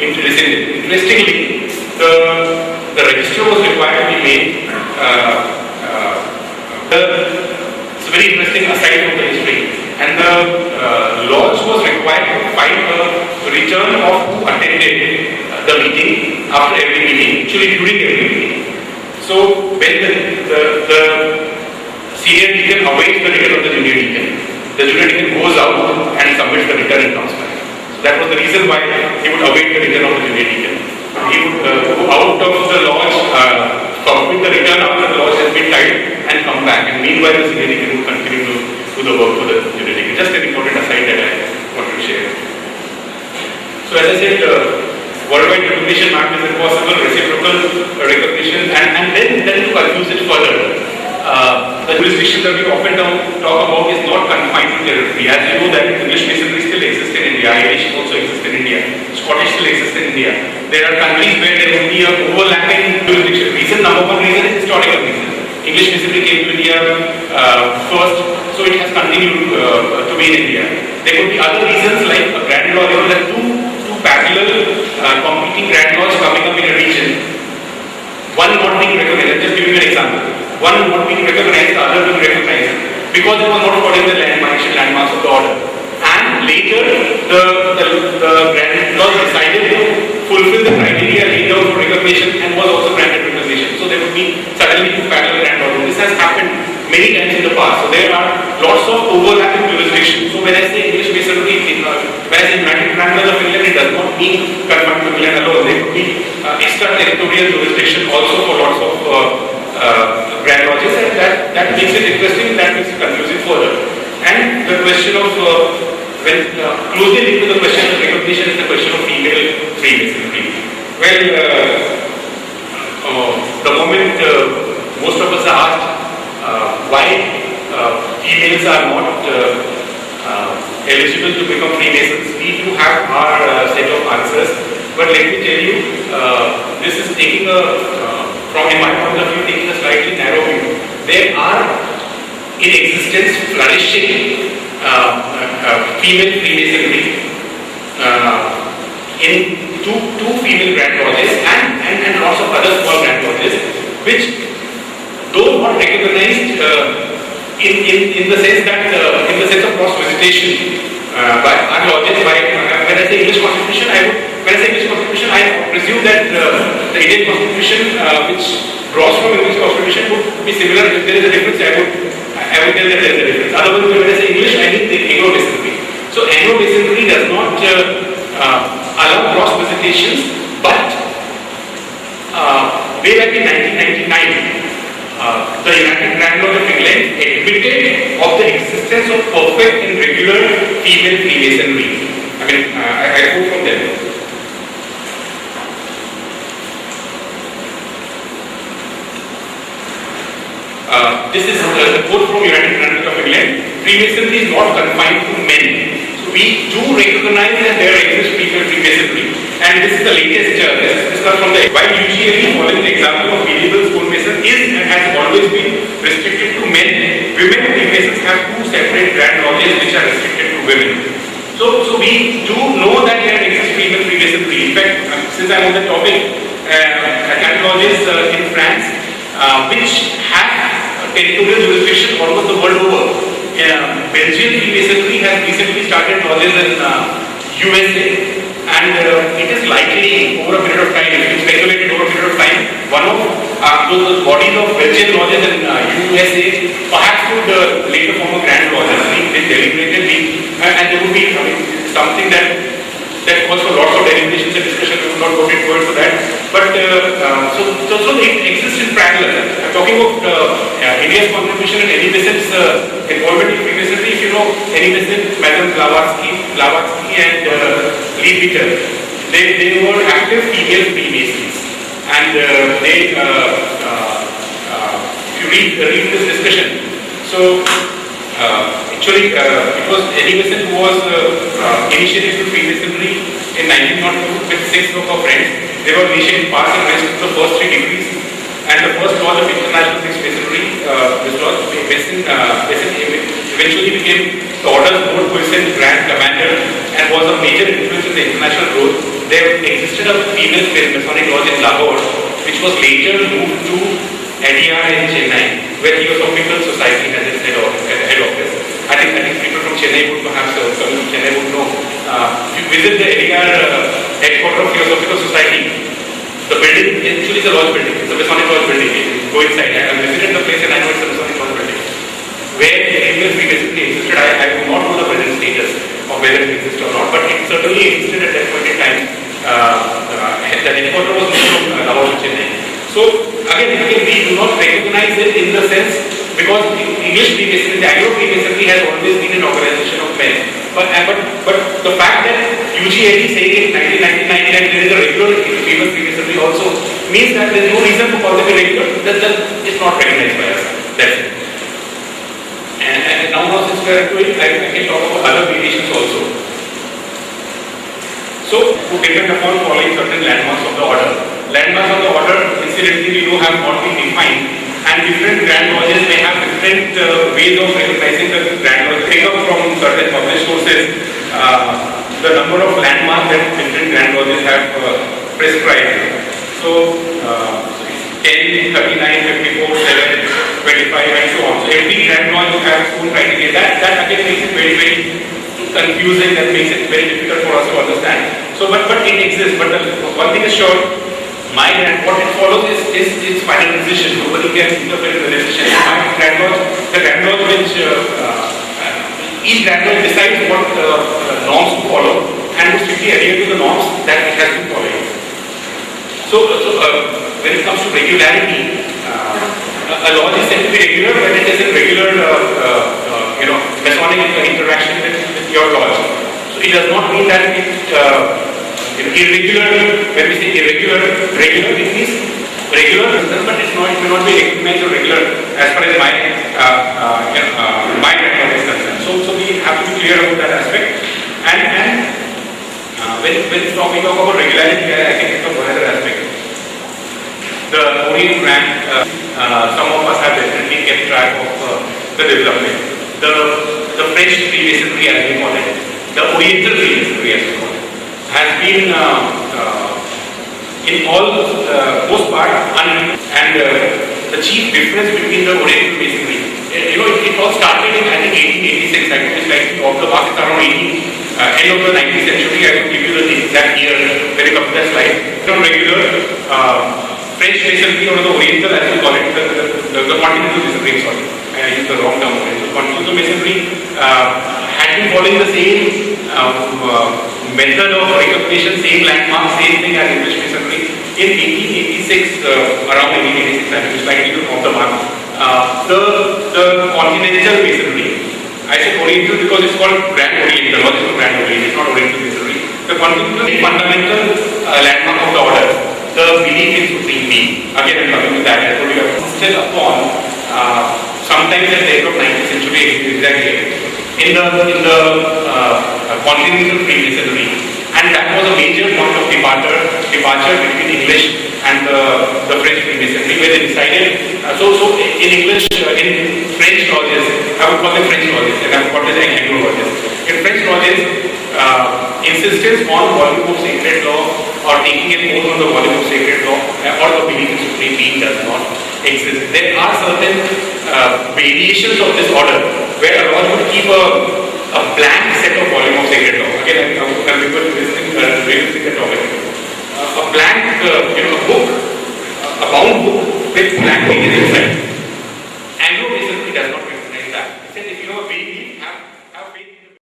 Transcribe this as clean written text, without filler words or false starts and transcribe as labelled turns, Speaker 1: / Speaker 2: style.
Speaker 1: Interestingly, the register was required to be made. It's a very interesting aside from the history. And the lodge was required to find a return of who attended the meeting after every meeting, actually during every meeting. So when the senior deacon awaits the return of the junior deacon goes out and submits the return and comes back. So that was the reason why he would await the return of the junior deacon. He would go out of the lodge, submit the return after the lodge has been tied and come back. And meanwhile the senior deacon would continue to do the work for the junior deacon. Just an important aside that I wanted to share. So as I said, worldwide recognition map is impossible, reciprocal recognition, and then to confuse it further. The jurisdiction that we often talk about is not confined to territory. As you know that English masonry still exists in India, Irish also exists in India, Scottish still exists in India. There are countries where there will be an overlapping jurisdiction. Number one reason is historical reason. English masonry came to India first, so it has continued to be in India. There could be other reasons like a grand law. There are two parallel competing grand laws coming up in a region. One not being recognized. Just give you an example. One not being recognized, the other being recognized because it was not following the landmarks of the order. And later, the grand law decided to fulfill the criteria laid down for recognition and was also granted recognition. So there would be suddenly two parallel grand laws. This has happened many times in the past. So there are lots of overlapping jurisdictions. So when I say English masonry, when I say United Grandlaws of England, it does not mean confined to England alone. There could be extra-territorial jurisdiction also for lots of grand lodges, and that makes it interesting, that makes it confusing further. And the question of, closely linked to the question of recognition is the question of female Freemasonry. Well, the moment most of us are asked why females are not eligible to become Freemasons, we do have our set of answers. But let me tell you, this is taking from in my point of view, taking a slightly narrow view. There are in existence flourishing female Freemasonry in two female grand lodges and lots of other small grand lodges, which though not recognized in the sense that in the sense of cross visitation by our lodges. When I say English Constitution, I presume that the Indian Constitution, which draws from English Constitution, would be similar. If there is a difference, I would tell that there is a difference. Otherwise, when I say English, I mean the Anglo-Masonry. So Anglo-Masonry does not allow cross visitations, but way back in 1999, the United Grandlaws of England admitted of the existence of perfect and regular female Freemasonry. I mean, I quote from them. This is the quote from United Grandlaws of England. Freemasonry is not confined to men. So we do recognize that there exists female Freemasonry. And this is the latest, this comes from the, while usually following the example of medieval stonemason is and has always been restricted to men, women Freemasons have two separate grand lodges which are restricted to women. So we do know that there exists female Freemasonry. In fact, since I'm on the topic, grand lodges in France, which have territorial jurisdiction almost the world over. Belgian Freemasonry has recently started lodges in USA, and it is likely over a period of time, it is speculated over a period of time, one of those bodies of Belgian lodges in USA perhaps would later form a grand lodge. They deliberated, and there would be something that calls for lots of deliberations and discussion. We will not go into that. But so it exists in parallel. I'm talking about India's contribution and Eddie Besant's involvement in Freemasonry. If you know Eddie Besant, Madame Blavatsky and Lee Peter, they were active female Freemasons, and if you read this discussion, so actually it was Eddie Besant who was initiated to Freemasonry in 1902 with 6 of her friends. They were initiated, passed and went to the first 3 degrees, and the first lodge of international fixed masonry, this lodge, eventually became the order's most puissant grand commander and was a major influence in the international growth. There existed a female Masonic lodge in Lahore, which was later moved to ADR in Chennai, where Theosophical Society has its head office. I think people from Chennai would perhaps, coming from Chennai would know. If you visit the ADR headquarters of Theosophical Society, the building actually is a lodge building. It's a Masonic lodge building. Go inside. I visited the place and I know it's a Masonic lodge building. Where female basically existed, I do not know the present status of whether it exists or not, but it certainly existed at that point in time. The headquarters was moved from Rawal to Chennai. So again, we do not recognize it in the sense because English Freemasonry, the Anglo Freemasonry has always been an organization of men. But the fact that UGAD saying in 1999 that there is a regular female Freemasonry also means that there is no reason to call them irregular. That is not recognized by us. That's it. And now since we are doing, I can talk about other variations also. So, to depend upon following certain landmarks of the order. Landmarks of the order, incidentally, we know have not been defined, and different grand lodges may have different ways of recognizing the grand lodge. Take up from certain published sources the number of landmarks that different grand lodges have prescribed. So, 10, 39, 54, 7, 25, and so on. So, every grand lodge has its own criteria. That again makes it very, very confusing. That makes it very difficult for us to understand. So, but it exists. But one thing is sure, what it follows is final decision. Nobody can interfere in the decision. My grand lodge, the grand lodge which each grand lodge decides what norms to follow and would strictly adhere to the norms that it has been following. So when it comes to regularity, a lodge is said to be regular when it is in regular, Masonic interaction with your lodge. So it does not mean that irregular, when we say irregular, regular, it means regular, but it may not be recognized or regular as far as my background is concerned. So we have to be clear about that aspect. And when we talk about regularity, I can think of one other aspect. The Orient rank, some of us have definitely kept track of the development. The French Freemasonry, as we call it, the Oriental Freemasonry, as we call it, has been in all most part and the chief difference between the Oriental Masonry, it all started in I think 1886. I think it's like off the mark around end of the 19th century. I will give you the exact year when you come to that slide. From regular French Masonry or the Oriental, as we call it, the continental Masonry, sorry, I used the wrong term. The continental Masonry had been following the same method of recognition, same landmark, same thing as English Masonry. In 1886, around 1886, I mean, slightly off the mark, the continental Masonry, I say Oriental because it's called Grand Oriental, not just Grand Oriental, it's not Oriental Masonry. The continental fundamental landmark of the order, the belief in supreme being. Again, I'm coming to that. I told you I insisted upon sometimes at the end of 19th century, exactly, in the continental Freemasonry, and that was a major point of departure between English and the French Freemasonry, where they decided. So in English, in French lodges, I would call them French lodges, and I would call them Anglo lodges. In French lodges, insistence on volume of sacred law or taking a oath on the volume of sacred law or the belief in supreme being does not exist. There are certain variations of this order where a lodge would keep a blank set of volume of sacred law. Again, I'm revisiting the topic. A blank, a book, a bound book with blank pages inside. Anglo Masonry does not recognize that. It says if